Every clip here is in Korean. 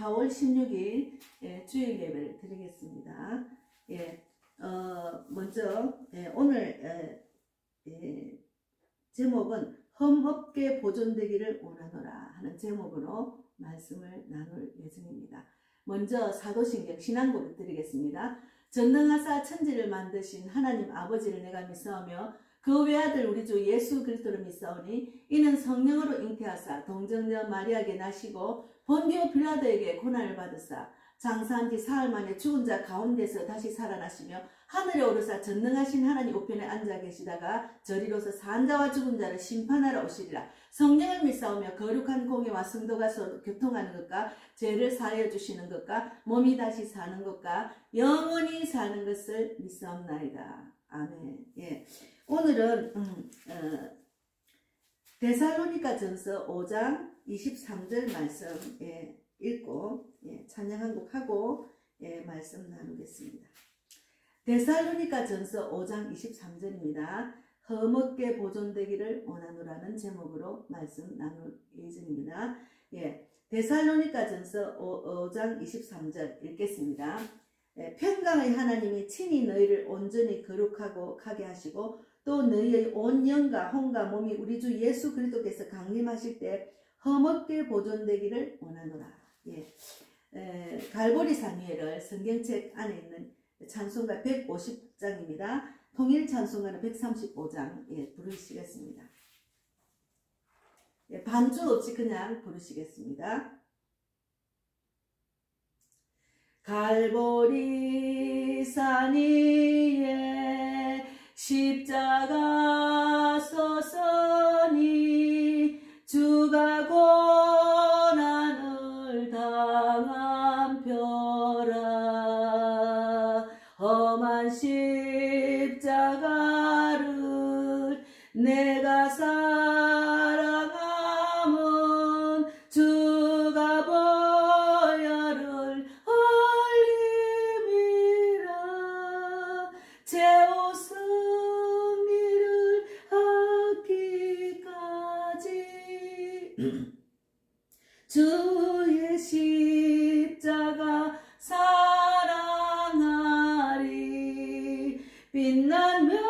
4월 16일 주일 예배를 드리겠습니다. 먼저 오늘 제목은 험없게 보존되기를 원하노라 하는 제목으로 말씀을 나눌 예정입니다. 먼저 사도신경 신앙고백 드리겠습니다. 전능하사 천지를 만드신 하나님 아버지를 내가 믿사오며 그 외아들 우리 주 예수 그리스도를 믿사오니 이는 성령으로 잉태하사 동정녀 마리아에게 나시고 본디오 빌라도에게 고난을 받으사 장사한 지 사흘 만에 죽은 자 가운데서 다시 살아나시며 하늘에 오르사 전능하신 하나님 우편에 앉아 계시다가 저리로서 산 자와 죽은 자를 심판하러 오시리라. 성령을 믿사오며 거룩한 공예와 성도가 서로 교통하는 것과 죄를 사하여 주시는 것과 몸이 다시 사는 것과 영원히 사는 것을 믿사옵나이다. 아멘. 오늘은 데살로니가전서 5장 23절 말씀 읽고 찬양 한 곡 하고 말씀 나누겠습니다. 데살로니가전서 5장 23절입니다. 험없게 보존되기를 원하노라는 제목으로 말씀 나눌 예정입니다. 데살로니가전서 5장 23절 읽겠습니다. 평강의 하나님이 친히 너희를 온전히 거룩하고 하게 하시고 또 너희의 온 영과 혼과 몸이 우리 주 예수 그리스도께서 강림하실 때 험없게 보존되기를 원하노라. 갈보리 사무엘을 성경책 안에 있는 찬송가 150장입니다. 통일 찬송가는 135장 부르시겠습니다. 반주 없이 그냥 부르시겠습니다. 갈보리 산 위에 십자가 서서니 주가 고난을 당한 표라. 험한 십자가를 내가 사랑함은 주가 보혈을 흘림이라. 최후 승리를 얻기까지 주의 십자가 사랑하리. 빛난 멸류관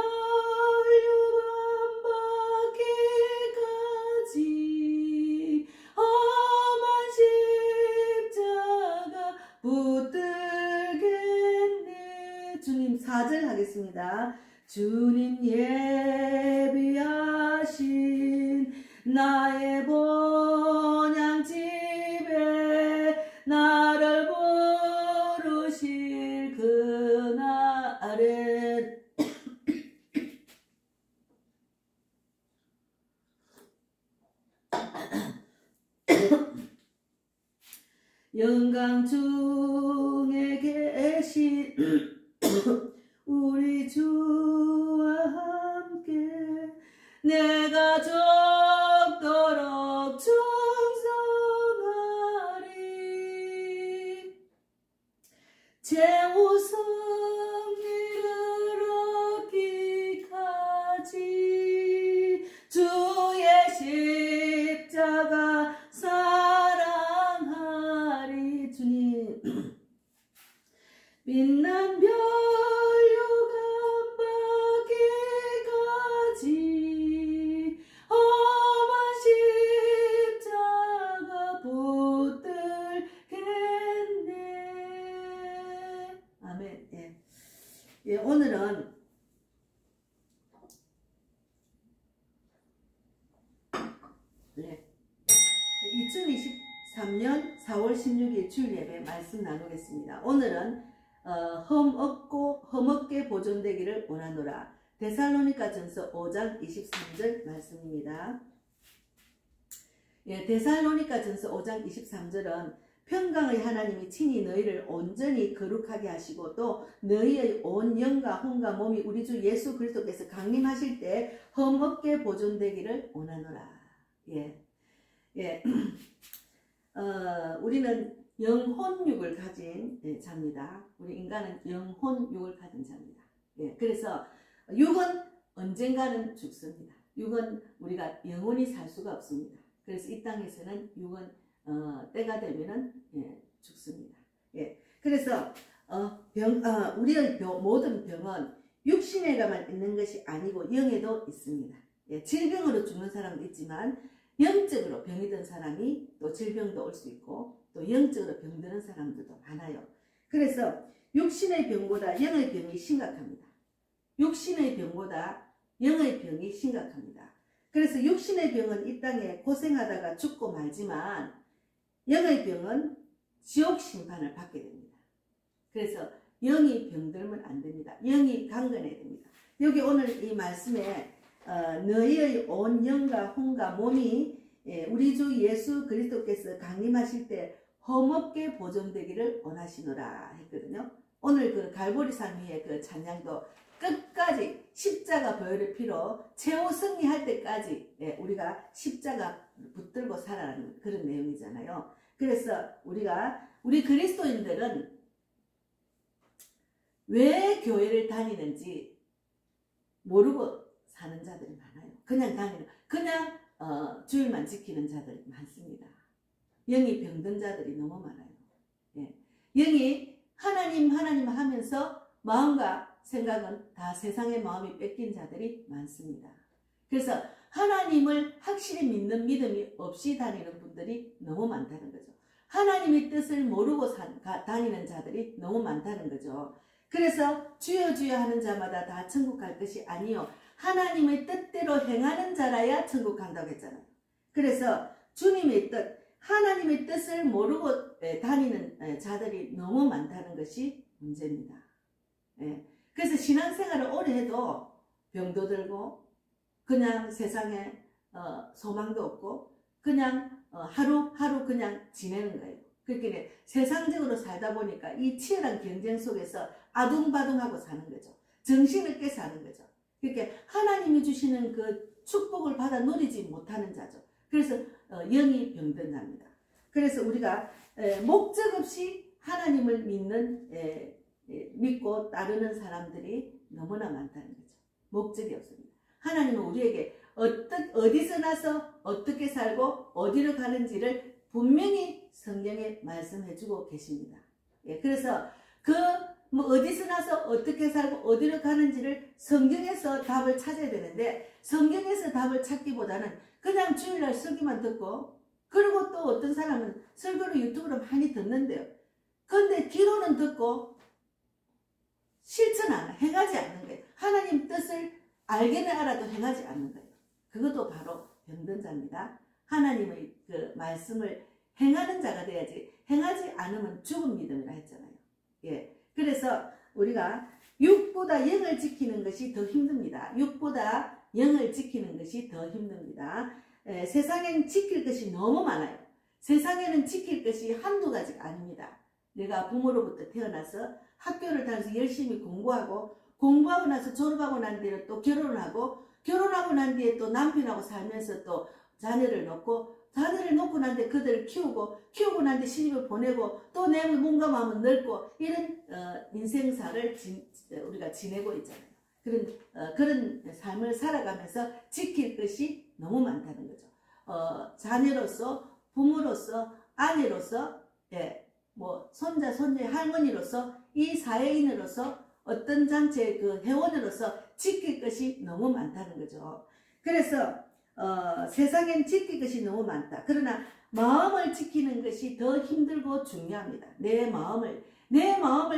받기까지 험한 십자가 붙들겠네. 주님 4절 하겠습니다. 주님 예비하신 나의 본향집에 나를 부르실 그날에 영광 중에 계신 우리 주와 함께 내가 죽도록 충성하리. 최후 승리를 얻기까지 주의 십자가 사랑하리. 주님 빛난 멸류관 받기까지 험한 십자가 붙들겠네. 아멘. 오늘은 네, 2023년 4월 16일 주일 예배 말씀 나누겠습니다. 오늘은 험없게 보존되기를 원하노라. 데살로니가전서 5장 23절 말씀입니다. 데살로니가전서 5장 23절은 평강의 하나님이 친히 너희를 온전히 거룩하게 하시고 또 너희의 온 영과 혼과 몸이 우리 주 예수 그리스도께서 강림하실 때 험없게 보존되기를 원하노라. 우리는 영혼육을 가진 자입니다. 우리 인간은 영혼육을 가진 자입니다. 그래서 육은 언젠가는 죽습니다. 육은 우리가 영원히 살 수가 없습니다. 그래서 이 땅에서는 육은 때가 되면은 그래서 우리의 모든 병은 육신에만 있는 것이 아니고 영에도 있습니다. 예, 질병으로 죽는 사람도 있지만 영적으로 병이 든 사람이 또 질병도 올 수 있고 또 영적으로 병드는 사람들도 많아요. 그래서 육신의 병보다 영의 병이 심각합니다. 육신의 병보다 영의 병이 심각합니다. 그래서 육신의 병은 이 땅에 고생하다가 죽고 말지만 영의 병은 지옥 심판을 받게 됩니다. 그래서 영이 병들면 안 됩니다. 영이 강건해야 됩니다. 여기 오늘 이 말씀에 너희의 온 영과 혼과 몸이 우리 주 예수 그리스도께서 강림하실 때 험없게 보존되기를 원하시노라 했거든요. 오늘 그 갈보리산 위에 그 찬양도 끝까지 십자가 보혈의 피로 최후 승리할 때까지 우리가 십자가 붙들고 살아라는 그런 내용이잖아요. 그래서 우리 그리스도인들은 왜 교회를 다니는지 모르고 사는 자들이 많아요. 그냥 주일만 지키는 자들이 많습니다. 영이 병든 자들이 너무 많아요. 예. 영이 하나님 하면서 마음과 생각은 다 세상의 마음이 뺏긴 자들이 많습니다. 그래서 하나님을 확실히 믿는 믿음이 없이 다니는 분들이 너무 많다는 거죠. 하나님의 뜻을 모르고 다니는 자들이 너무 많다는 거죠. 그래서 주여 주여 하는 자마다 다 천국 갈 것이 아니요 하나님의 뜻대로 행하는 자라야 천국 간다고 했잖아요. 그래서 주님의 뜻, 하나님의 뜻을 모르고 다니는 자들이 너무 많다는 것이 문제입니다. 그래서 신앙생활을 오래 해도 병도 들고 그냥 세상에 소망도 없고 그냥 하루하루 그냥 지내는 거예요. 그렇게 세상적으로 살다 보니까 이 치열한 경쟁 속에서 아둥바둥하고 사는 거죠. 정신없게 사는 거죠. 그렇게 하나님이 주시는 그 축복을 받아 누리지 못하는 자죠. 그래서 영이 병든 자입니다. 그래서 우리가 목적 없이 하나님을 믿고 따르는 사람들이 너무나 많다는 거죠. 목적이 없습니다. 하나님은 우리에게 어디서 나서 어떻게 살고 어디로 가는지를 분명히 성경에 말씀해주고 계십니다. 그래서 어디서 나서 어떻게 살고 어디로 가는지를 성경에서 답을 찾아야 되는데 성경에서 답을 찾기보다는 그냥 주일날 설교만 듣고 그리고 또 어떤 사람은 설교를 유튜브로 많이 듣는데요. 그런데 귀로는 듣고 실천 안 해요. 행하지 않는 거예요. 하나님 뜻을 알게는 알아도 행하지 않는 거예요. 그것도 바로 병든 자입니다. 하나님의 그 말씀을 행하는 자가 돼야지 행하지 않으면 죽은 믿음이라 했잖아요. 그래서 우리가 육보다 영을 지키는 것이 더 힘듭니다. 육보다 영을 지키는 것이 더 힘듭니다. 세상엔 지킬 것이 너무 많아요. 세상에는 지킬 것이 한두 가지가 아닙니다. 내가 부모로부터 태어나서 학교를 다녀서 열심히 공부하고 나서 졸업하고 난 뒤에 또 결혼하고 난 뒤에 또 남편하고 살면서 또 자녀를 놓고 난 뒤에 그들을 키우고 난 뒤에 시집을 보내고 또 내 몸과 마음은 넓고 이런 인생사를 우리가 지내고 있잖아요. 그런 삶을 살아가면서 지킬 것이 너무 많다는 거죠. 자녀로서 부모로서 아내로서 손자 손녀의 할머니로서 이 사회인으로서 어떤 잔치의 그 회원으로서 지킬 것이 너무 많다는 거죠. 그래서 세상엔 지킬 것이 너무 많다. 그러나 마음을 지키는 것이 더 힘들고 중요합니다. 내 마음을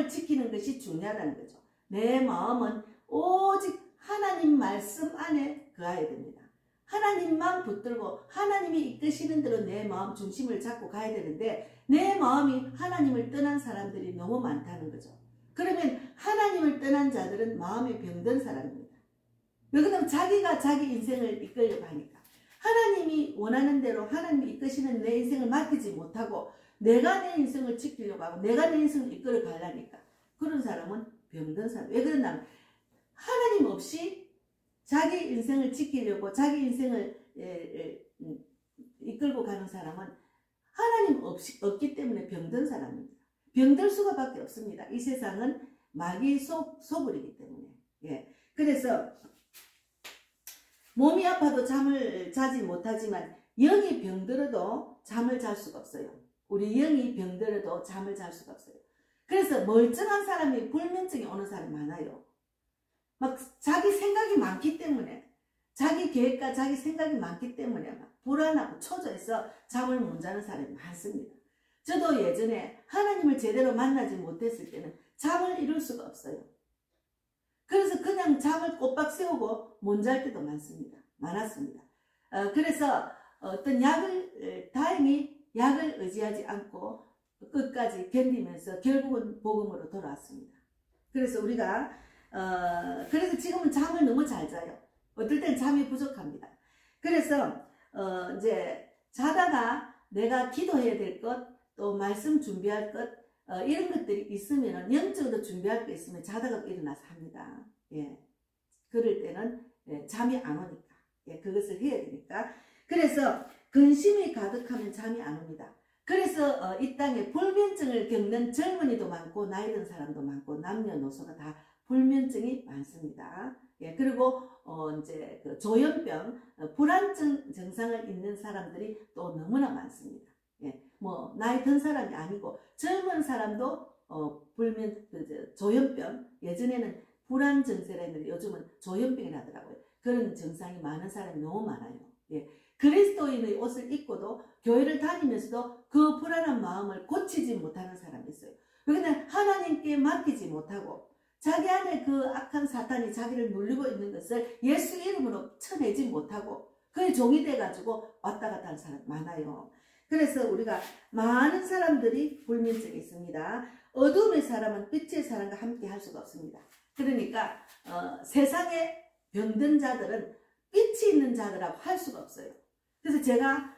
지키는 것이 중요하다는 거죠. 내 마음은 오직 하나님 말씀 안에 거해야 됩니다. 하나님만 붙들고 하나님이 이끄시는 대로 내 마음 중심을 잡고 가야 되는데 내 마음이 하나님을 떠난 사람들이 너무 많다는 거죠. 그러면 하나님을 떠난 자들은 마음이 병든 사람입니다. 왜 그러면 자기가 자기 인생을 이끌려고 하니까 하나님이 원하는 대로 하나님이 이끄시는 내 인생을 맡기지 못하고 내가 내 인생을 지키려고 하고 내가 내 인생을 이끌어 가려니까 그런 사람은 병든 사람. 왜 그러냐면 하나님 없이 자기 인생을 지키려고 자기 인생을 이끌고 가는 사람은 하나님 없기 때문에 병든 사람입니다. 병들 수가 밖에 없습니다. 이 세상은 마귀 소굴이기 때문에. 그래서 몸이 아파도 잠을 자지 못하지만 영이 병들어도 잠을 잘 수가 없어요. 우리 영이 병들어도 잠을 잘 수가 없어요. 그래서 멀쩡한 사람이 불면증이 오는 사람이 많아요. 막 자기 생각이 많기 때문에, 자기 계획과 자기 생각이 많기 때문에 막 불안하고 초조해서 잠을 못 자는 사람이 많습니다. 저도 예전에 하나님을 제대로 만나지 못했을 때는 잠을 이룰 수가 없어요. 그래서 그냥 잠을 꼬박 세우고 못 잘 때도 많았습니다. 그래서 어떤 다행히 약을 의지하지 않고 끝까지 견디면서 결국은 복음으로 돌아왔습니다. 그래서 우리가 그래서 지금은 잠을 너무 잘 자요. 어떨 땐 잠이 부족합니다. 그래서 이제 자다가 내가 기도해야 될 것, 또 말씀 준비할 것, 이런 것들이 있으면, 영적으로 준비할 거 있으면 자다가 일어나서 합니다. 예. 그럴 때는 잠이 안 오니까, 그것을 해야 되니까. 그래서 근심이 가득하면 잠이 안 옵니다. 그래서 이 땅에 불면증을 겪는 젊은이도 많고 나이 든 사람도 많고 남녀노소가 다 불면증이 많습니다. 그리고 이제 그 조현병, 불안증 증상을 있는 사람들이 또 너무나 많습니다. 뭐 나이 든 사람이 아니고 젊은 사람도 조현병, 예전에는 불안 증세라 했는데 요즘은 조현병이라 하더라고요. 그런 증상이 많은 사람이 너무 많아요. 그리스도인의 옷을 입고도 교회를 다니면서도 그 불안한 마음을 고치지 못하는 사람이 있어요. 그러니까 하나님께 맡기지 못하고 자기 안에 그 악한 사탄이 자기를 눌리고 있는 것을 예수 이름으로 쳐내지 못하고 그의 종이 돼가지고 왔다 갔다 하는 사람 많아요. 그래서 우리가 많은 사람들이 불면증이 있습니다. 어둠의 사람은 빛의 사람과 함께 할 수가 없습니다. 그러니까 세상에 병든 자들은 빛이 있는 자들하고 할 수가 없어요. 그래서 제가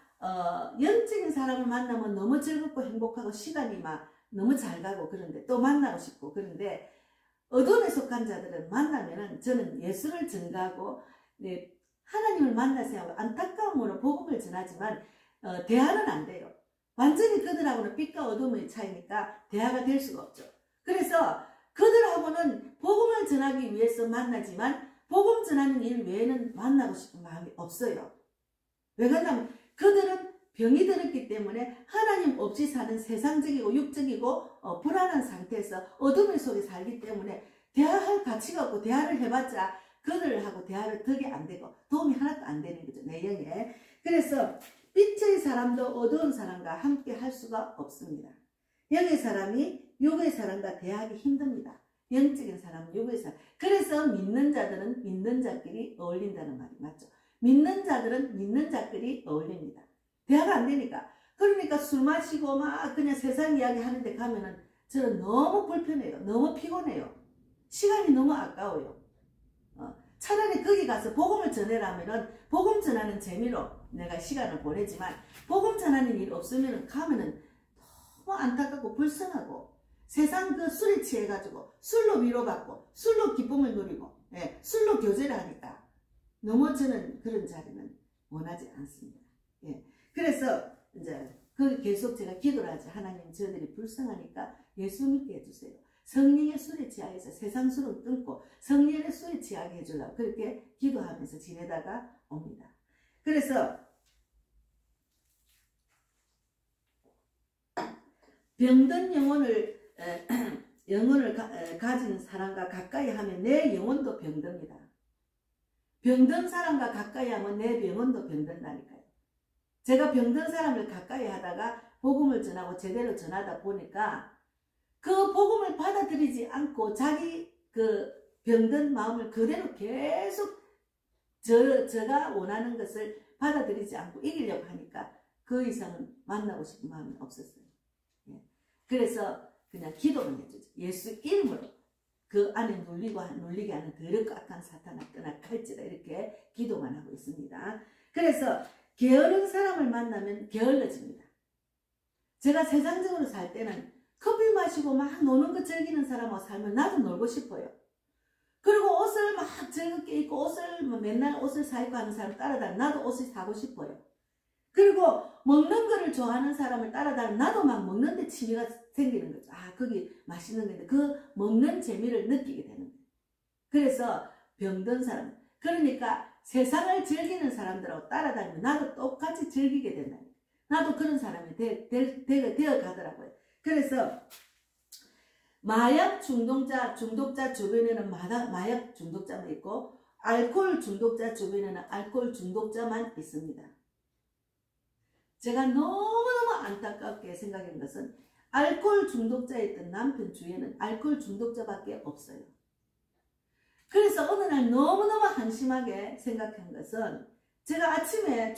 영적인 사람을 만나면 너무 즐겁고 행복하고 시간이 막 너무 잘 가고 그런데 또 만나고 싶고 그런데 어둠에 속한 자들은 만나면은 저는 예수를 전가하고 하나님을 만나서 하고 안타까움으로 복음을 전하지만 대화는 안 돼요. 완전히 그들하고는 빛과 어둠의 차이니까 대화가 될 수가 없죠. 그래서 그들하고는 복음을 전하기 위해서 만나지만 복음 전하는 일 외에는 만나고 싶은 마음이 없어요. 왜 그러냐면 그들은 병이 들었기 때문에 하나님 없이 사는 세상적이고 육적이고 불안한 상태에서 어둠의 속에 살기 때문에 대화할 가치가 없고 대화를 해봤자 그들하고 대화를 덕이 안 되고 도움이 하나도 안 되는 거죠. 내용에. 그래서 빛의 사람도 어두운 사람과 함께 할 수가 없습니다. 영의 사람이 육의 사람과 대하기 힘듭니다. 영적인 사람은 육의 사람. 그래서 믿는 자들은 믿는 자끼리 어울린다는 말이 맞죠. 믿는 자들은 믿는 자끼리 어울립니다. 대화가 안 되니까. 그러니까 술 마시고 막 그냥 세상 이야기 하는데 가면은 저는 너무 불편해요. 너무 피곤해요. 시간이 너무 아까워요. 차라리 거기 가서 복음을 전해라면은 복음 전하는 재미로 내가 시간을 보내지만 복음 전하는 일 없으면은 가면은 너무 안타깝고 불쌍하고 세상 그 술에 취해가지고 술로 위로받고 술로 기쁨을 누리고 술로 교제를 하니까 너무 저는 그런 자리는 원하지 않습니다. 그래서 이제 그 계속 제가 기도를 하죠. 하나님 저들이 불쌍하니까 예수 믿게 해주세요. 성령의 술에 취하여서 세상 술은 끊고 성령의 술에 취하게 해주려고 그렇게 기도하면서 지내다가 옵니다. 그래서 병든 영혼을 가진 사람과 가까이 하면 내 영혼도 병듭니다. 병든 사람과 가까이 하면 내 영혼도 병든다니까요. 제가 병든 사람을 가까이 하다가 복음을 전하고 제대로 전하다 보니까 그 복음을 받아들이지 않고 자기 그 병든 마음을 그대로 계속 제가 원하는 것을 받아들이지 않고 이기려고 하니까 그 이상은 만나고 싶은 마음이 없었어요. 그래서 그냥 기도만 해주죠. 예수 이름으로 그 안에 눌리게 하는 더럽고 악한 사탄아 떠나 갈지라 이렇게 기도만 하고 있습니다. 그래서 게으른 사람을 만나면 게을러집니다. 제가 세상적으로 살 때는 커피 마시고 막 노는 거 즐기는 사람하고 살면 나도 놀고 싶어요. 그리고 옷을 막 즐겁게 입고 맨날 옷을 사입고 하는 사람 따라다니면 나도 옷을 사고 싶어요. 그리고 먹는 거를 좋아하는 사람을 따라다니면 나도 막 먹는데 취미가 생기는 거죠. 아, 거기 맛있는 건데 그 먹는 재미를 느끼게 되는 거예요. 그래서 병든 사람, 그러니까 세상을 즐기는 사람들하고 따라다니면 나도 똑같이 즐기게 된다. 나도 그런 사람이 되어 가더라고요. 그래서 마약 중독자 주변에는 마약 중독자만 있고 알코올 중독자 주변에는 알코올 중독자만 있습니다. 제가 너무너무 안타깝게 생각한 것은 알코올 중독자였던 남편 주위에는 알코올 중독자밖에 없어요. 그래서 어느 날 너무너무 한심하게 생각한 것은 제가 아침에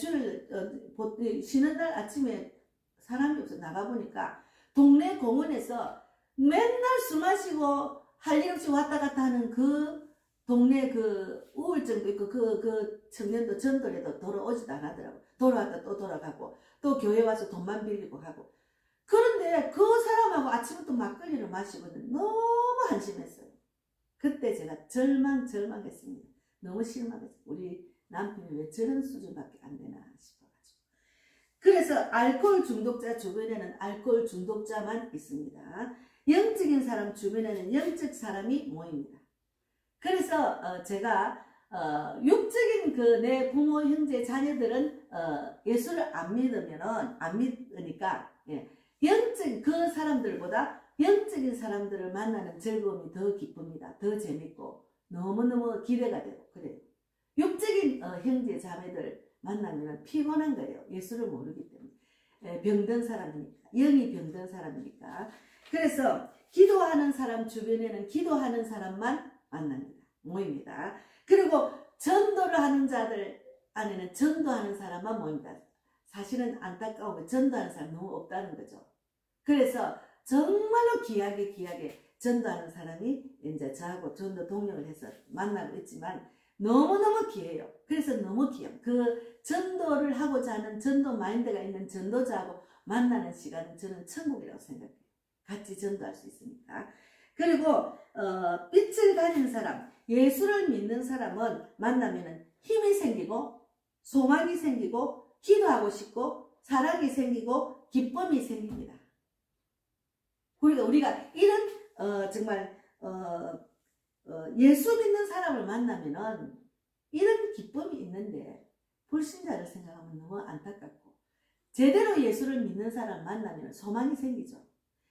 쉬는 날 아침에 사람이 없어 나가보니까 동네 공원에서 맨날 술 마시고 할 일 없이 왔다 갔다 하는 그 동네 그 우울증도 있고 그 청년도 전도에도 돌아오지도 않았더라고. 돌아왔다 또 돌아가고 또 교회 와서 돈만 빌리고 하고. 그런데 그 사람하고 아침부터 막걸리를 마시고는 너무 한심했어요. 그때 제가 절망했습니다. 너무 실망했어요. 우리 남편이 왜 저런 수준밖에 안 되나 싶어가지고. 그래서 알코올 중독자 주변에는 알코올 중독자만 있습니다. 영적인 사람 주변에는 영적 사람이 모입니다. 그래서 제가 육적인 그 내 부모, 형제, 자녀들은 예수를 안 믿으니까 영적 그 사람들보다 영적인 사람들을 만나는 즐거움이 더 기쁩니다. 더 재밌고 너무너무 기대가 되고 그래요. 육적인 형제, 자매들 만나면 피곤한 거예요. 예수를 모르기 때문에. 병든 사람이니까. 영이 병든 사람이니까. 그래서 기도하는 사람 주변에는 기도하는 사람만 만납니다. 모입니다. 그리고 전도를 하는 자들 안에는 전도하는 사람만 모입니다. 사실은 안타까운 건 전도하는 사람 너무 없다는 거죠. 그래서 정말로 귀하게 전도하는 사람이 이제 저하고 전도 동력을 해서 만나고 있지만 너무너무 귀해요. 그래서 너무 귀해요. 그 전도를 하고자 하는 전도 마인드가 있는 전도자하고 만나는 시간은 저는 천국이라고 생각해요. 같이 전도할 수 있으니까. 그리고 빛을 가진 사람, 예수를 믿는 사람은 만나면은 힘이 생기고 소망이 생기고 기도하고 싶고 사랑이 생기고 기쁨이 생깁니다. 그러니까 우리가 이런 정말 예수 믿는 사람을 만나면은 이런 기쁨이 있는데 불신자를 생각하면 너무 안타깝고 제대로 예수를 믿는 사람 만나면 소망이 생기죠.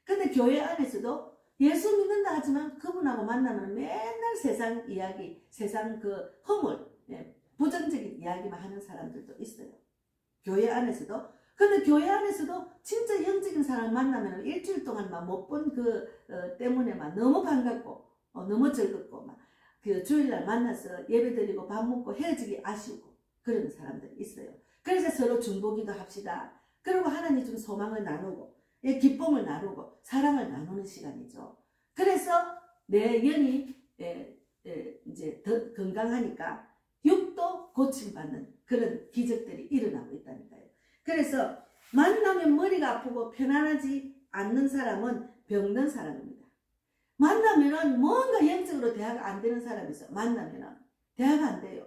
근데 교회 안에서도 예수 믿는다 하지만 그분하고 만나면 맨날 세상 이야기, 세상 그 허물, 부정적인 이야기만 하는 사람들도 있어요. 교회 안에서도. 근데 교회 안에서도 진짜 영적인 사람을 만나면 일주일 동안 막 못 본 그 때문에 막 너무 반갑고 너무 즐겁고 막 그 주일날 만나서 예배드리고 밥 먹고 헤어지기 아쉬우고 그런 사람들이 있어요. 그래서 서로 중보기도 합시다. 그리고 하나님 좀 소망을 나누고 기쁨을 나누고 사랑을 나누는 시간이죠. 그래서 내 영이 이제 더 건강하니까 육도 고침받는 그런 기적들이 일어나고 있다니까요. 그래서 만나면 머리가 아프고 편안하지 않는 사람은 병든 사람입니다. 만나면은 뭔가 영적으로 대화가 안 되는 사람이 있어요. 만나면은 대화가 안 돼요.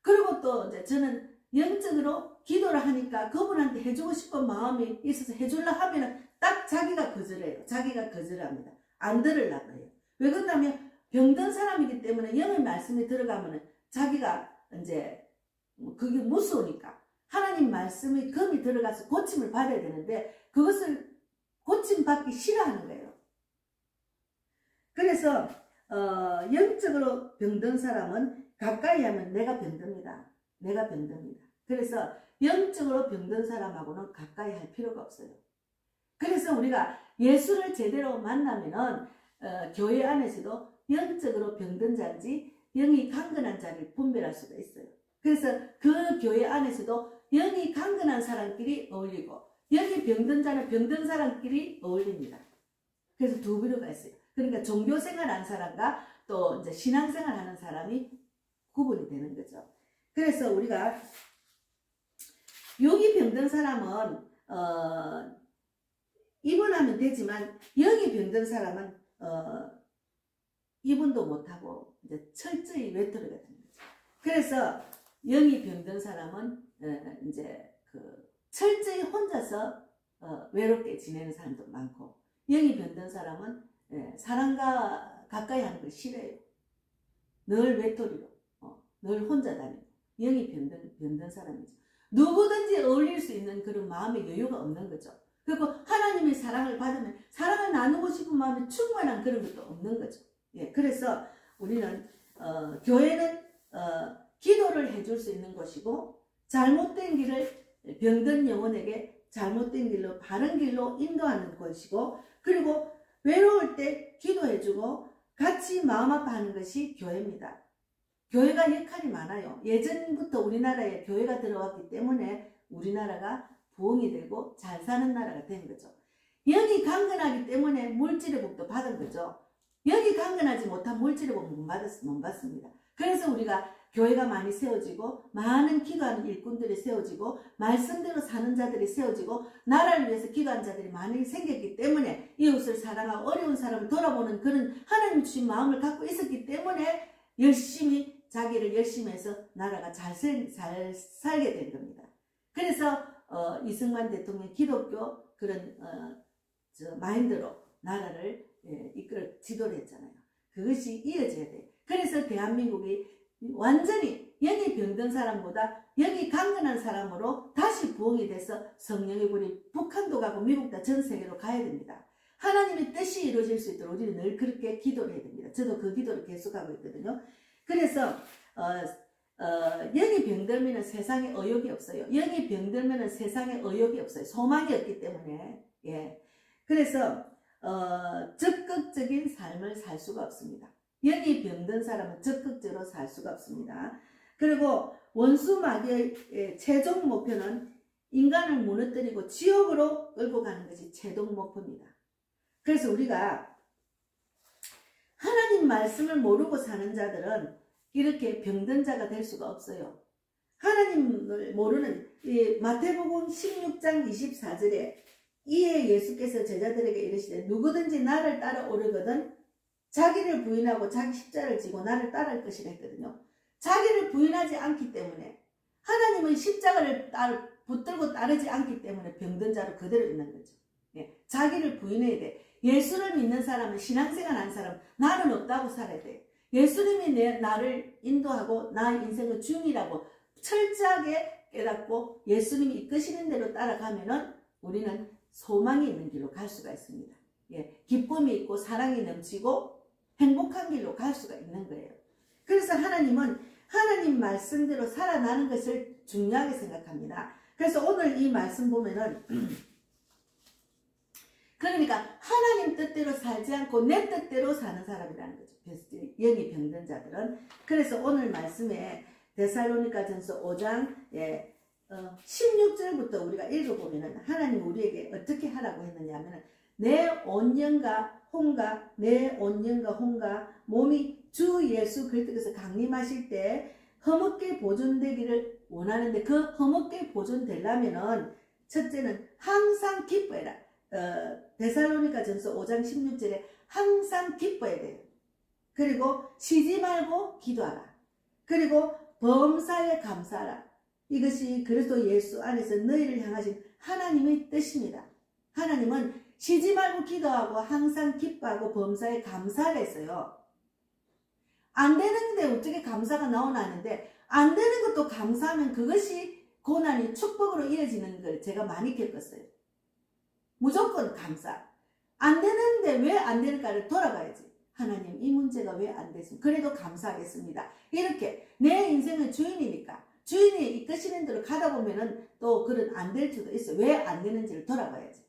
그리고 또 이제 저는 영적으로 기도를 하니까 그분한테 해주고 싶은 마음이 있어서 해주려 하면은 딱 자기가 거절해요. 자기가 거절합니다. 안 들으려고 해요. 왜 그러냐면 병든 사람이기 때문에 영의 말씀이 들어가면은 자기가 이제 그게 무서우니까 하나님 말씀의 검이 들어가서 고침을 받아야 되는데 그것을 고침받기 싫어하는 거예요. 그래서 영적으로 병든 사람은 가까이 하면 내가 병듭니다. 내가 병듭니다. 그래서 영적으로 병든 사람하고는 가까이 할 필요가 없어요. 그래서 우리가 예수를 제대로 만나면은 교회 안에서도 영적으로 병든 자인지 영이 강건한 자를 분별할 수가 있어요. 그래서 그 교회 안에서도 영이 강건한 사람끼리 어울리고 영이 병든 자는 병든 사람끼리 어울립니다. 그래서 두 부류가 있어요. 그러니까 종교생활 하는 사람과 또 이제 신앙생활 하는 사람이 구분이 되는 거죠. 그래서 우리가 영이 병든 사람은 입원하면 되지만 영이 병든 사람은 입원도 못하고 이제 철저히 외톨이가 되는 거죠. 그래서 영이 병든 사람은 이제 그 철저히 혼자서 외롭게 지내는 사람도 많고 영이 병든 사람은 사람과 가까이 하는 걸 싫어해요. 늘 외톨이로 늘 혼자 다니고 영이 병든 사람이죠. 누구든지 어울릴 수 있는 그런 마음의 여유가 없는 거죠. 그리고 하나님의 사랑을 받으면 사랑을 나누고 싶은 마음이 충만한 그런 것도 없는 거죠. 예, 그래서 우리는 교회는 기도를 해줄 수 있는 곳이고, 잘못된 길을 병든 영혼에게 잘못된 길로 바른 길로 인도하는 곳이고, 그리고 외로울 때 기도해주고 같이 마음 아파하는 것이 교회입니다. 교회가 역할이 많아요. 예전부터 우리나라에 교회가 들어왔기 때문에 우리나라가 부흥이 되고 잘 사는 나라가 된 거죠. 영이 강건하기 때문에 물질의 복도 받은 거죠. 영이 강건하지 못한 물질의 복 못 받습니다. 그래서 우리가 교회가 많이 세워지고 많은 기도하는 일꾼들이 세워지고 말씀대로 사는 자들이 세워지고 나라를 위해서 기도하는 자들이 많이 생겼기 때문에 이웃을 사랑하고 어려운 사람을 돌아보는 그런 하나님 주신 마음을 갖고 있었기 때문에 자기를 열심히 해서 나라가 잘 살게 된 겁니다. 그래서 이승만 대통령 기독교 그런 마인드로 나라를 지도를 했잖아요. 그것이 이어져야 돼요. 그래서 대한민국이 완전히 영이 병든 사람보다 영이 강건한 사람으로 다시 부흥이 돼서 성령의 불이 북한도 가고 미국도 전 세계로 가야 됩니다. 하나님의 뜻이 이루어질 수 있도록 우리는 늘 그렇게 기도를 해야 됩니다. 저도 그 기도를 계속하고 있거든요. 그래서 영이 병들면 세상에 의욕이 없어요. 영이 병들면 세상에 의욕이 없어요. 소망이 없기 때문에. 예. 그래서 적극적인 삶을 살 수가 없습니다. 영이 병든 사람은 적극적으로 살 수가 없습니다. 그리고 원수 마귀의 최종 목표는 인간을 무너뜨리고 지옥으로 끌고 가는 것이 최종 목표입니다. 그래서 우리가 하나님 말씀을 모르고 사는 자들은 이렇게 병든 자가 될 수가 없어요. 하나님을 모르는 마태복음 16장 24절에 이에 예수께서 제자들에게 이르시되 누구든지 나를 따라오려거든 자기를 부인하고 자기 십자를 지고 나를 따를 것이라 했거든요. 자기를 부인하지 않기 때문에, 하나님은 십자가를 붙들고 따르지 않기 때문에 병든 자로 그대로 있는 거죠. 예, 자기를 부인해야 돼. 예수를 믿는 사람은, 신앙생활 하는 사람은 나는 없다고 살아야 돼. 예수님이 나를 인도하고 나의 인생의 주인이라고 철저하게 깨닫고 예수님이 이끄시는 대로 따라가면은 우리는 소망이 있는 길로 갈 수가 있습니다. 예, 기쁨이 있고 사랑이 넘치고 행복한 길로 갈 수가 있는 거예요. 그래서 하나님은 하나님 말씀대로 살아나는 것을 중요하게 생각합니다. 그래서 오늘 이 말씀 보면은 그러니까 하나님 뜻대로 살지 않고 내 뜻대로 사는 사람이라는 거죠. 영이 병든 자들은. 그래서 오늘 말씀에 데살로니가전서 5장 16절부터 우리가 읽어보면은 하나님 우리에게 어떻게 하라고 했느냐면은 내 온 영과 혼과 내 온 영과 혼과 몸이 주 예수 그리스도께서 강림하실 때 허먹게 보존되기를 원하는데, 그 허먹게 보존되려면은 첫째는 항상 기뻐해라. 데살로니가전서 5장 16절에 항상 기뻐해야 돼요. 그리고 쉬지 말고 기도하라. 그리고 범사에 감사하라. 이것이 그리스도 예수 안에서 너희를 향하신 하나님의 뜻입니다. 하나님은 쉬지 말고 기도하고 항상 기뻐하고 범사에 감사를 했어요. 안 되는데 어떻게 감사가 나오나 하는데, 안 되는 것도 감사하면 그것이 고난이 축복으로 이어지는 걸 제가 많이 겪었어요. 무조건 감사. 안 되는데 왜 안 되는가를 돌아가야지. 하나님, 이 문제가 왜 안 됐습니까? 그래도 감사하겠습니다. 이렇게 내 인생의 주인이니까 주인이 이끄시는 대로 가다 보면은 또 그런 안 될 수도 있어요. 왜 안 되는지를 돌아봐야지.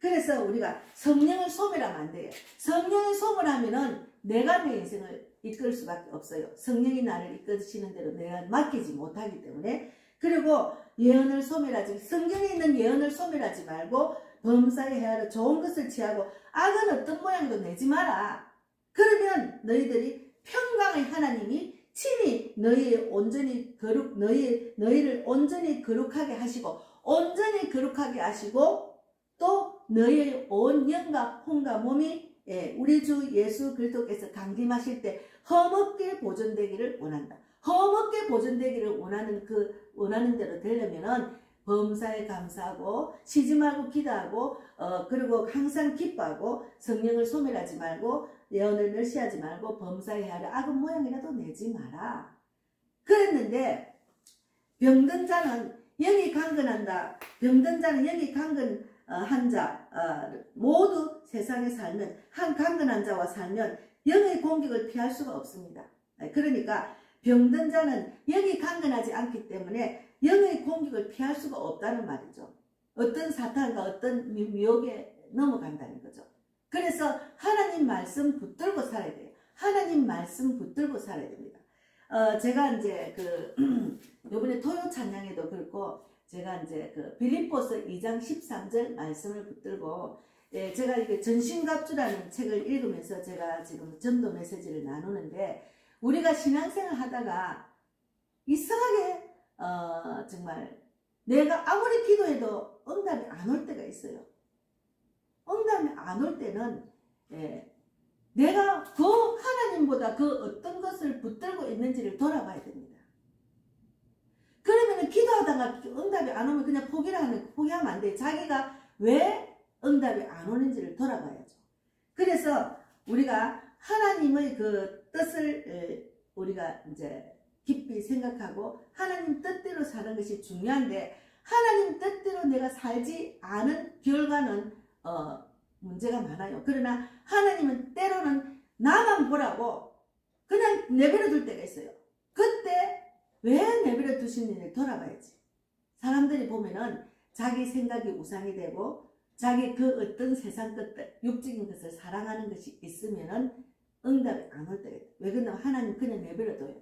그래서 우리가 성령을 소멸하면 안 돼요. 성령을 소멸하면은 내가 내 인생을 이끌 수밖에 없어요. 성령이 나를 이끄시는 대로 내가 맡기지 못하기 때문에. 그리고 예언을 소멸하지, 성경에 있는 예언을 소멸하지 말고 범사에 헤아려 좋은 것을 취하고 악은 어떤 모양도 내지 마라. 그러면 너희들이 평강의 하나님이 친히 너희를 온전히 거룩하게 하시고, 온전히 거룩하게 하시고, 또 너희의 온 영과 혼과 몸이 우리 주 예수 그리스도께서 강림하실 때 험없게 보존되기를 원한다. 험없게 보존되기를 원하는 대로 되려면은 범사에 감사하고 쉬지 말고 기도하고 그리고 항상 기뻐하고 성령을 소멸하지 말고 예언을 멸시하지 말고 범사에 헤아려 악은 모양이라도 내지 마라. 그랬는데 병든 자는 영이 강건한다. 병든 자는 영이 한자 모두 세상에 살면, 한 강건한 자와 살면 영의 공격을 피할 수가 없습니다. 그러니까 병든 자는 영이 강건하지 않기 때문에 영의 공격을 피할 수가 없다는 말이죠. 어떤 사탄과 어떤 미혹에 넘어간다는 거죠. 그래서 하나님 말씀 붙들고 살아야 돼요. 하나님 말씀 붙들고 살아야 됩니다. 제가 이제 요번에 토요 찬양에도 그렇고, 제가 이제 빌립보서 2장 13절 말씀을 붙들고, 제가 이게 전신갑주라는 책을 읽으면서 제가 지금 전도 메시지를 나누는데, 우리가 신앙생활 하다가 이상하게 정말 내가 아무리 기도해도 응답이 안 올 때가 있어요. 응답이 안 올 때는 내가 더 하나님보다 그 어떤 것을 붙들고 있는지를 돌아봐야 됩니다. 그러면 기도하다가 응답이 안 오면 그냥 포기하면 안 돼. 자기가 왜 응답이 안 오는지를 돌아봐야죠. 그래서 우리가 하나님의 그 뜻을 우리가 이제 깊이 생각하고 하나님 뜻대로 사는 것이 중요한데, 하나님 뜻대로 내가 살지 않은 결과는 문제가 많아요. 그러나 하나님은 때로는 나만 보라고 그냥 내버려 둘 때가 있어요. 그때 왜 내버려 두시는지 돌아봐야지. 사람들이 보면은 자기 생각이 우상이 되고 자기 그 어떤 세상 것들, 육적인 것을 사랑하는 것이 있으면은 응답이 안 올 때가 있다. 왜 그러냐면 하나님 그냥 내버려둬요.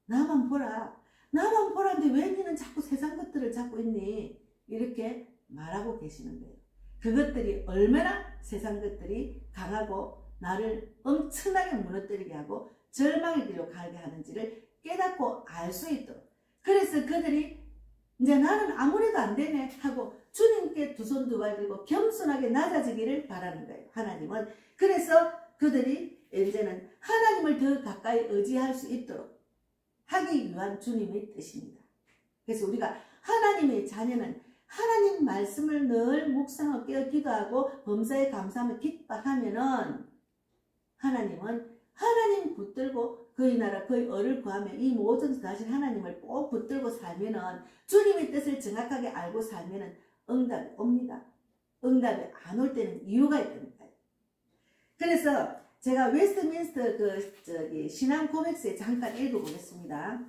나만 보라. 나만 보라는데 왜 너는 자꾸 세상 것들을 잡고 있니? 이렇게 말하고 계시는 거예요. 그것들이 얼마나 세상 것들이 강하고 나를 엄청나게 무너뜨리게 하고 절망의 길로 가게 하는지를 깨닫고 알 수 있도록. 그래서 그들이 이제 나는 아무래도 안 되네 하고 주님께 두 손 두 발 들고 겸손하게 낮아지기를 바라는 거예요. 하나님은. 그래서 그들이 이제는 하나님을 더 가까이 의지할 수 있도록 하기 위한 주님의 뜻입니다. 그래서 우리가 하나님의 자녀는 하나님 말씀을 늘 묵상하고 깨어 기도하고 범사에 감사하며 기뻐하면은 하나님은 하나님 붙들고 그의 나라 그의 의를 구하며 이 모든 다신 하나님을 꼭 붙들고 살면은 주님의 뜻을 정확하게 알고 살면은 응답이 옵니다. 응답이 안 올 때는 이유가 있답니다. 그래서 제가 웨스트민스터 신앙 고백서에 잠깐 읽어보겠습니다.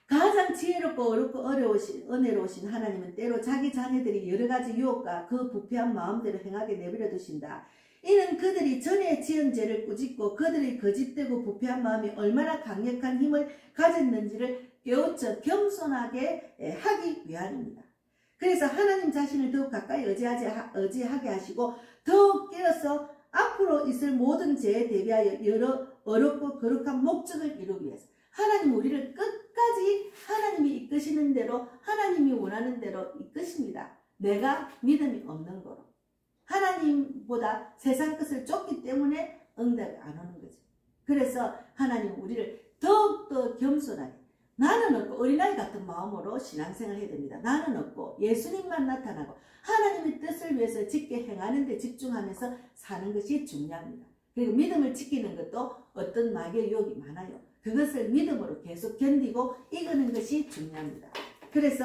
가장 지혜롭고 어렵고 은혜로우신 하나님은 때로 자기 자녀들이 여러가지 유혹과 그 부패한 마음대로 행하게 내버려 두신다. 이는 그들이 전에 지은 죄를 꾸짖고 그들의 거짓되고 부패한 마음이 얼마나 강력한 힘을 가졌는지를 깨우쳐 겸손하게 하기 위함입니다. 그래서 하나님 자신을 더욱 가까이 의지하게 하시고 더욱 깨어서 앞으로 있을 모든 죄에 대비하여 여러 어렵고 거룩한 목적을 이루기 위해서 하나님 우리를 끝까지 하나님이 이끄시는 대로 하나님이 원하는 대로 이끄십니다. 내가 믿음이 없는 거로. 하나님보다 세상 것을 쫓기 때문에 응답이 안 오는 거죠. 그래서 하나님 우리를 더욱더 겸손하게, 나는 없고 어린아이 같은 마음으로 신앙생활을 해야 됩니다. 나는 없고 예수님만 나타나고 하나님의 뜻을 위해서 짓게 행하는 데 집중하면서 사는 것이 중요합니다. 그리고 믿음을 지키는 것도 어떤 마귀의 유혹이 많아요. 그것을 믿음으로 계속 견디고 이기는 것이 중요합니다. 그래서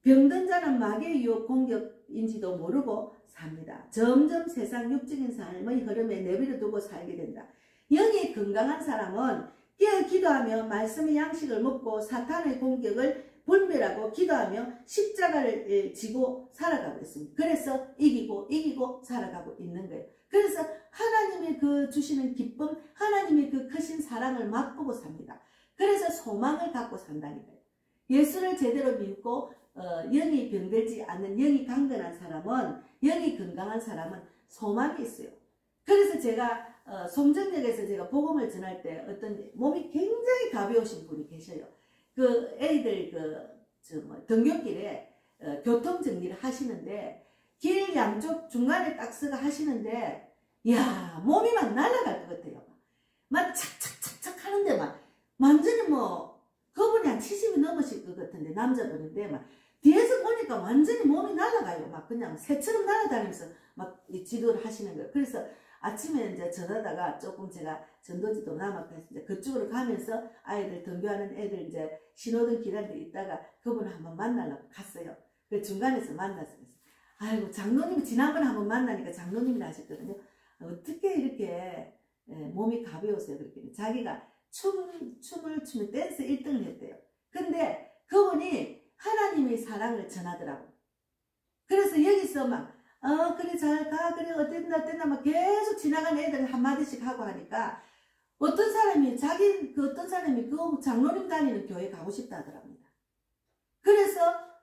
병든 자는 마귀의 유혹 공격인지도 모르고 삽니다. 점점 세상 육적인 삶의 흐름에 내버려 두고 살게 된다. 영이 건강한 사람은 깨어 기도하며 말씀의 양식을 먹고 사탄의 공격을 분별하고 기도하며 십자가를 지고 살아가고 있습니다. 그래서 이기고 살아가고 있는 거예요. 그래서 하나님의 그 주시는 기쁨, 하나님의 그 크신 사랑을 맛보고 삽니다. 그래서 소망을 갖고 산다는 거예요. 예수를 제대로 믿고 영이 병들지 않는 영이 강건한 사람은, 영이 건강한 사람은 소망이 있어요. 그래서 제가 송정역에서 제가 복음을 전할 때 어떤 몸이 굉장히 가벼우신 분이 계셔요. 그 애들 등굣길에 교통 정리를 하시는데 길 양쪽 중간에 딱 서가 하시는데, 야, 몸이 막 날아갈 것 같아요. 막 착착착착 하는데 막 완전히 그분이 한 70이 넘으실 것 같은데, 남자분인데 막 뒤에서 보니까 완전히 몸이 날아가요. 막 그냥 새처럼 날아다니면서 막 이 지도를 하시는 거예요. 그래서 아침에 이제 전하다가 조금 제가 전도지도 남았고 이제 그쪽으로 가면서 아이들 등교하는 애들 이제 신호등 기다리고 있다가 그분을 한번 만나려고 갔어요. 그 중간에서 만나서 그랬어요. 아이고 장로님 지난번에 한번 만나니까 장로님이라 하셨거든요. 어떻게 이렇게 몸이 가벼우세요? 그랬더니 자기가 춤을 추면 댄스 1등을 했대요. 근데 그분이 하나님의 사랑을 전하더라고. 그래서 여기서 막 그래 잘 가 그래 어땠나 막 계속 지나가는 애들 한마디씩 하고 하니까 어떤 사람이 어떤 사람이 그 장로님 다니는 교회 가고 싶다 하더랍니다. 그래서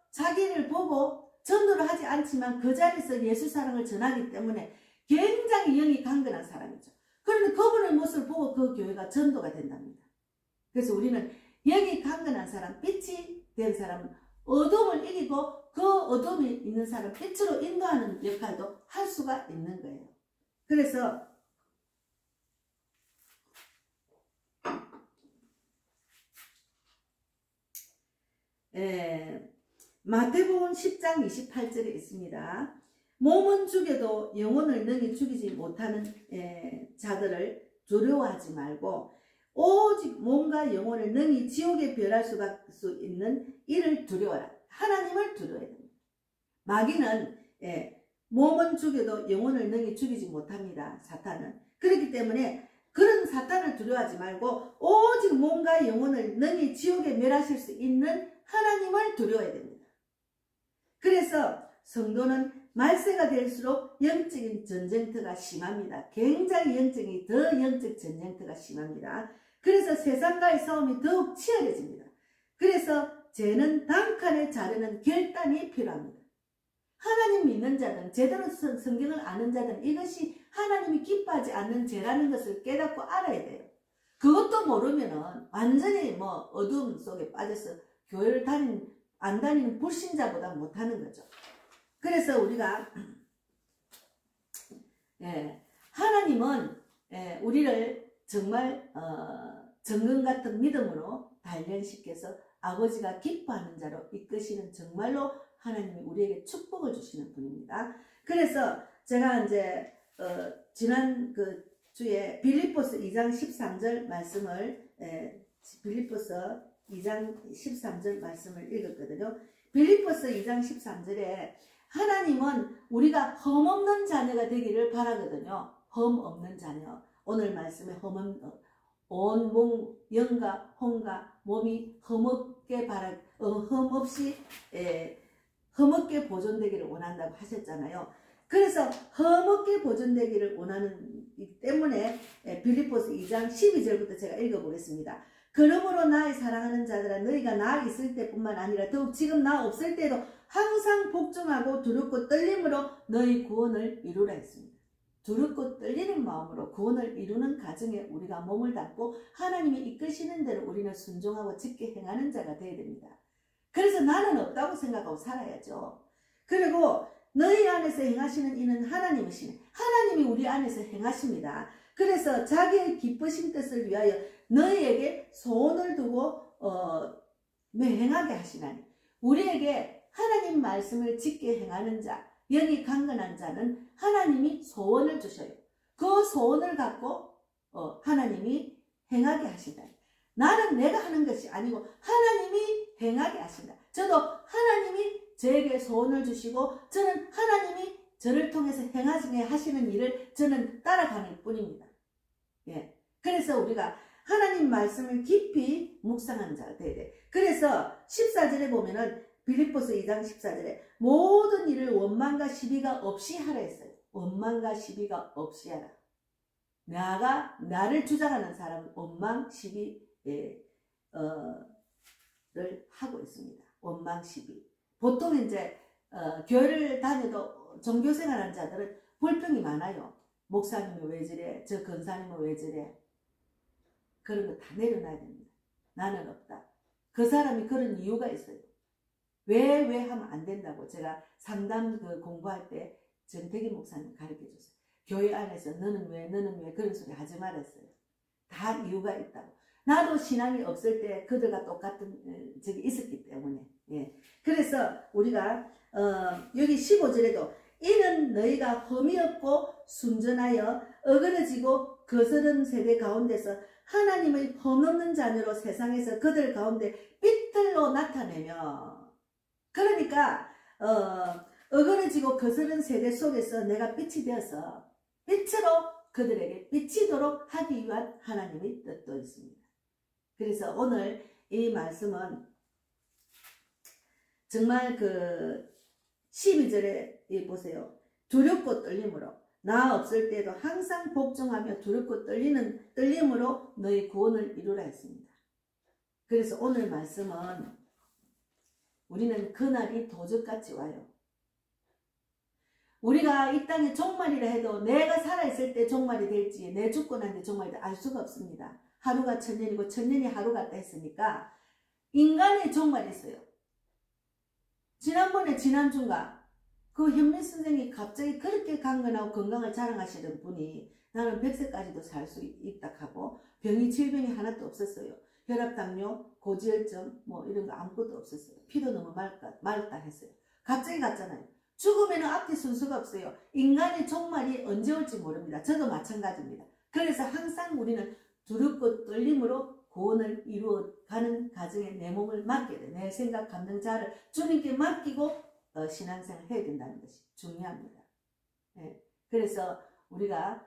자기를 보고 전도를 하지 않지만 그 자리에서 예수 사랑을 전하기 때문에 굉장히 영이 강건한 사람이죠. 그런데 그분의 모습을 보고 그 교회가 전도가 된답니다. 그래서 우리는 영이 강건한 사람, 빛이 된 사람은 어둠을 이기고 그 어둠이 있는 사람 빛으로 인도하는 역할도 할 수가 있는 거예요. 그래서 마태복음 10장 28절에 있습니다. 몸은 죽여도 영혼을 능히 죽이지 못하는 자들을 두려워하지 말고 오직 몸과 영혼을 능히 지옥에 별할 수 있는 이를 두려워하라. 하나님을 두려워해야 됩니다. 마귀는 몸은 죽여도 영혼을 능히 죽이지 못합니다. 사탄은. 그렇기 때문에 그런 사탄을 두려워하지 말고 오직 몸과 영혼을 능히 지옥에 멸하실 수 있는 하나님을 두려워해야 됩니다. 그래서 성도는 말세가 될수록 영적인 전쟁터가 심합니다. 굉장히 더 영적 전쟁터가 심합니다. 그래서 세상과의 싸움이 더욱 치열해집니다. 그래서 죄는 단칸에 자르는 결단이 필요합니다. 하나님 믿는 자들은, 제대로 성경을 아는 자들은 이것이 하나님이 기뻐하지 않는 죄라는 것을 깨닫고 알아야 돼요. 그것도 모르면은 완전히 어둠 속에 빠져서 교회를 안 다니는 불신자보다 못하는 거죠. 그래서 우리가 하나님은 우리를 정말 정금 같은 믿음으로 단련시켜서 아버지가 기뻐하는 자로 이끄시는 정말로 하나님이 우리에게 축복을 주시는 분입니다. 그래서 제가 이제 지난 그 주에 빌립보서 2장 13절 말씀을 빌립보서 2장 13절 말씀을 읽었거든요. 빌립보서 2장 13절에 하나님은 우리가 흠없는 자녀가 되기를 바라거든요. 흠없는 자녀. 오늘 말씀에 온 몸, 영과 혼과 몸이 흠없게 흠없게 보존되기를 원한다고 하셨잖아요. 그래서 흠없게 보존되기를 원하는 때문에 빌립보서 2장 12절부터 제가 읽어보겠습니다. 그러므로 나의 사랑하는 자들아 너희가 나 있을 때뿐만 아니라 더욱 지금 나 없을 때도 항상 복종하고 두렵고 떨림으로 너희 구원을 이루라 했습니다. 두렵고 떨리는 마음으로 구원을 이루는 가정에 우리가 몸을 담고 하나님이 이끄시는 대로 우리는 순종하고 짙게 행하는 자가 되어야 됩니다. 그래서 나는 없다고 생각하고 살아야죠. 그리고 너희 안에서 행하시는 이는 하나님이시네. 하나님이 우리 안에서 행하십니다. 그래서 자기의 기쁘신 뜻을 위하여 너희에게 소원을 두고 행하게 하시나니 우리에게 하나님 말씀을 짙게 행하는 자, 영이 강건한 자는 하나님이 소원을 주셔요. 그 소원을 갖고 하나님이 행하게 하신다. 나는 내가 하는 것이 아니고 하나님이 행하게 하신다. 저도 하나님이 저에게 소원을 주시고 저는 하나님이 저를 통해서 행하시게 하시는 일을 저는 따라가는 뿐입니다. 그래서 우리가 하나님 말씀을 깊이 묵상하는 자가 되어야 돼. 그래서 14절에 보면은 빌립보서 2장 14절에 모든 일을 원망과 시비가 없이 하라 했어요. 원망과 시비가 없이 하라. 나를 주장하는 사람은 원망, 시비를 하고 있습니다. 원망, 시비. 보통 이제 교회를 다녀도 종교생활하는 자들은 불평이 많아요. 목사님이 왜 저래? 저 권사님은 왜 저래? 그런 거 다 내려놔야 됩니다. 나는 없다. 그 사람이 그런 이유가 있어요. 왜 하면 안 된다고 제가 상담 공부할 때 정태기 목사님 가르쳐줬어요. 교회 안에서 너는 왜 그런 소리 하지 말았어요. 다 이유가 있다고. 나도 신앙이 없을 때 그들과 똑같은 적이 있었기 때문에. 그래서 우리가 여기 15절에도 이는 너희가 흠이 없고 순전하여 어그러지고 거스른 세대 가운데서 하나님의 흠없는 자녀로 세상에서 그들 가운데 빛들로 나타내며, 그러니까 어그러지고 거스른 세대 속에서 내가 빛이 되어서 빛으로 그들에게 비치도록 하기 위한 하나님의 뜻도 있습니다. 그래서 오늘 이 말씀은 정말 그 12절에 보세요. 두렵고 떨림으로 나 없을 때도 항상 복종하며 두렵고 떨림으로 너희 구원을 이루라 했습니다. 그래서 오늘 말씀은 우리는 그날이 도적같이 와요. 우리가 이 땅에 종말이라 해도 내가 살아있을 때 종말이 될지 내 죽고 난 뒤 종말이 알 수가 없습니다. 하루가 천년이고 천년이 하루 같다 했으니까 인간의 종말이 있어요. 지난번에 지난주인가 그 현민 선생이 갑자기 그렇게 강건하고 건강을 자랑하시던 분이 나는 100세까지도 살 수 있다 하고 질병이 하나도 없었어요. 혈압, 당뇨, 고지혈증 뭐 이런 거 아무것도 없었어요. 피도 너무 맑다 했어요. 갑자기 갔잖아요. 죽으면 앞뒤 순서가 없어요. 인간의 종말이 언제 올지 모릅니다. 저도 마찬가지입니다. 그래서 항상 우리는 두렵고 떨림으로 구원을 이루어가는 과정에 내 몸을 맡겨야 돼. 내 생각, 감정, 자를 주님께 맡기고 신앙생활을 해야 된다는 것이 중요합니다. 네. 그래서 우리가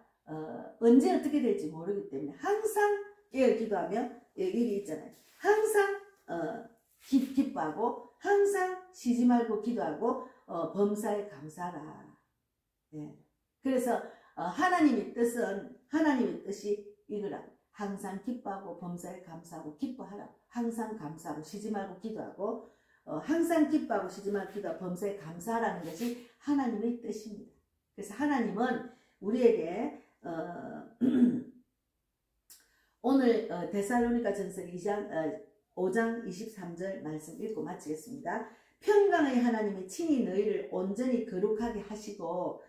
언제 어떻게 될지 모르기 때문에 항상 깨어 기도하며 일이 있잖아요. 항상 기뻐하고 항상 쉬지 말고 기도하고 범사에 감사하라. 예. 그래서 하나님의 뜻이 이거라. 항상 기뻐하고 범사에 감사하고 기뻐하라. 항상 감사하고 쉬지 말고 기도하고 항상 기뻐하고 쉬지 말고 기도하고 범사에 감사하라는 것이 하나님의 뜻입니다. 그래서 하나님은 우리에게 오늘 데살로니가전서 5장 23절 말씀 읽고 마치겠습니다. 평강의 하나님이 친히 너희를 온전히 거룩하게 하시고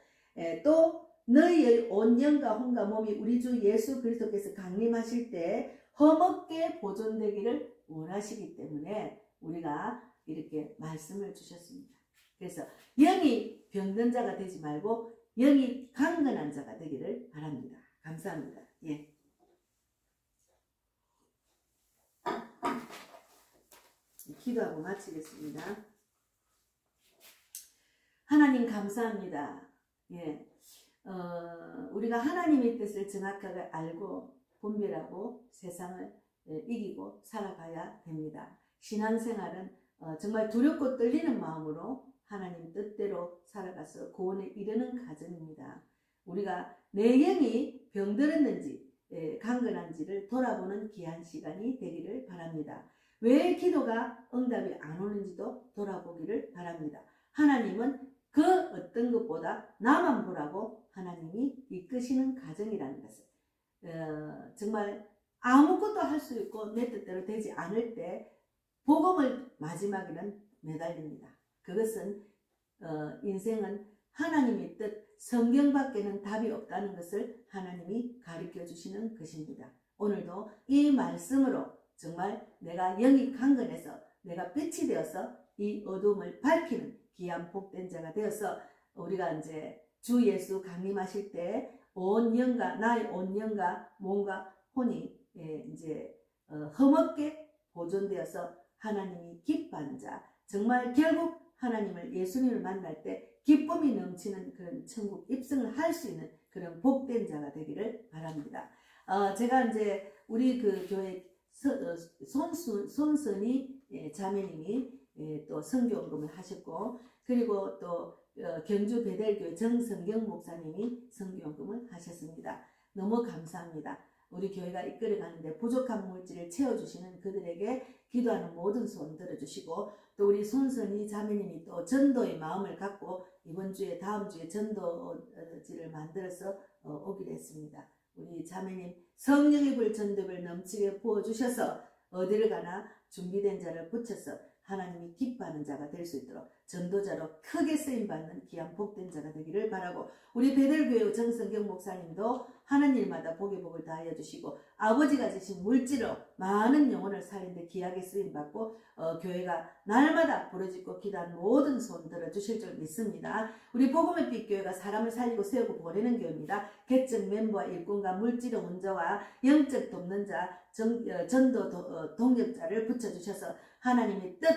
또 너희의 온 영과 혼과 몸이 우리 주 예수 그리스도께서 강림하실 때 험없게 보존되기를 원하시기 때문에 우리가 이렇게 말씀을 주셨습니다. 그래서 영이 병든 자가 되지 말고 영이 강건한 자가 되기를 바랍니다. 감사합니다. 예. 기도하고 마치겠습니다. 하나님 감사합니다. 예. 우리가 하나님의 뜻을 정확하게 알고 분별하고 세상을 이기고 살아가야 됩니다. 신앙생활은 정말 두렵고 떨리는 마음으로 하나님 뜻대로 살아가서 구원에 이르는 과정입니다. 우리가 내 영이 병들었는지 강건한지를 돌아보는 귀한 시간이 되기를 바랍니다. 왜 기도가 응답이 안 오는지도 돌아보기를 바랍니다. 하나님은 그 어떤 것보다 나만 보라고 하나님이 이끄시는 과정이라는 것을 정말 아무것도 할 수 있고 내 뜻대로 되지 않을 때 복음을 마지막에는 매달립니다. 그것은 인생은 하나님의 뜻, 성경밖에는 답이 없다는 것을 하나님이 가르쳐 주시는 것입니다. 오늘도 이 말씀으로 정말 내가 영이 강건해서 내가 빛이 되어서 이 어둠을 밝히는 귀한 복된 자가 되어서 우리가 이제 주 예수 강림하실 때 온 영과 나의 온 영과 몸과 혼이 이제 험없게 보존되어서 하나님이 기뻐하는 자, 정말 결국 하나님을 예수님을 만날 때 기쁨이 넘치는 그런 천국 입성을 할 수 있는 그런 복된 자가 되기를 바랍니다. 제가 이제 우리 그 교회 손순이 자매님이 또 선교원금을 하셨고, 그리고 또 경주 베델교회 정성경 목사님이 선교원금을 하셨습니다. 너무 감사합니다. 우리 교회가 이끌어가는데 부족한 물질을 채워주시는 그들에게 기도하는 모든 소원 들어주시고, 또 우리 손선이 자매님이 또 전도의 마음을 갖고 이번 주에 다음 주에 전도지를 만들어서 오기로 했습니다. 우리 자매님 성령의 불 전도를 넘치게 부어주셔서 어디를 가나 준비된 자를 붙여서 하나님이 기뻐하는 자가 될 수 있도록 전도자로 크게 쓰임받는 귀한 복된 자가 되기를 바라고, 우리 베들교회 정성경 목사님도 하는 일마다 복의 복을 다하여 주시고, 아버지가 주신 물질로 많은 영혼을 살리는데 귀하게 쓰임받고, 교회가 날마다 부르짖고 기도한 모든 소원 들어주실 줄 믿습니다. 우리 복음의 빛 교회가 사람을 살리고 세우고 보내는 교회입니다. 개척 멤버와 일꾼과 물질의 운자와 영적 돕는 자, 전도 동력자를 붙여주셔서 하나님의 뜻,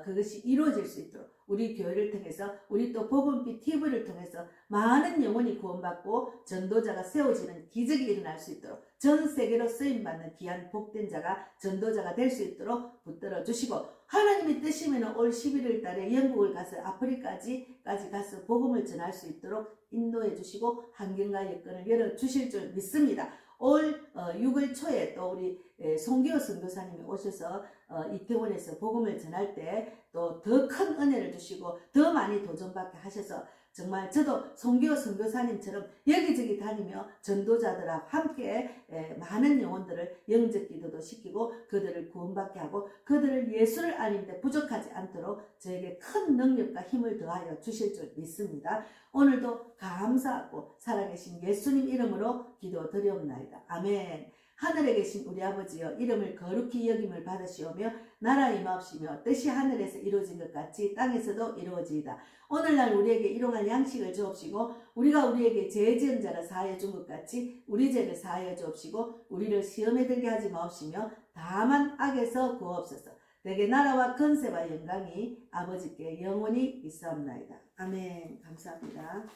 그것이 이루어질 수 있도록 우리 교회를 통해서, 우리 또 복음빛 TV를 통해서 많은 영혼이 구원받고 전도자가 세워지는 기적이 일어날 수 있도록 전 세계로 쓰임받는 귀한 복된 자가, 전도자가 될 수 있도록 붙들어 주시고, 하나님의 뜻이면 올 11월 달에 영국을 가서 아프리카까지 가서 복음을 전할 수 있도록 인도해 주시고 환경과 여건을 열어 주실 줄 믿습니다. 올 6월 초에 또 우리 송기호 선교사님이 오셔서 이태원에서 복음을 전할 때 또 더 큰 은혜를 주시고 더 많이 도전받게 하셔서, 정말 저도 송기호 선교사님처럼 여기저기 다니며 전도자들하고 함께 많은 영혼들을 영적 기도도 시키고 그들을 구원받게 하고 그들을 예수를 알리는데 부족하지 않도록 저에게 큰 능력과 힘을 더하여 주실 줄 믿습니다. 오늘도 감사하고 살아계신 예수님 이름으로 기도드리옵나이다. 아멘. 하늘에 계신 우리 아버지여, 이름을 거룩히 여김을 받으시오며 나라 임하옵시며 뜻이 하늘에서 이루어진 것 같이 땅에서도 이루어지이다. 오늘날 우리에게 일용할 양식을 주옵시고, 우리가 우리에게 죄 지은 자를 사하여 준 것 같이 우리 죄를 사하여 주옵시고, 우리를 시험에 들게 하지 마옵시며 다만 악에서 구하옵소서. 내게 나라와 권세와 영광이 아버지께 영원히 있사옵나이다. 아멘. 감사합니다.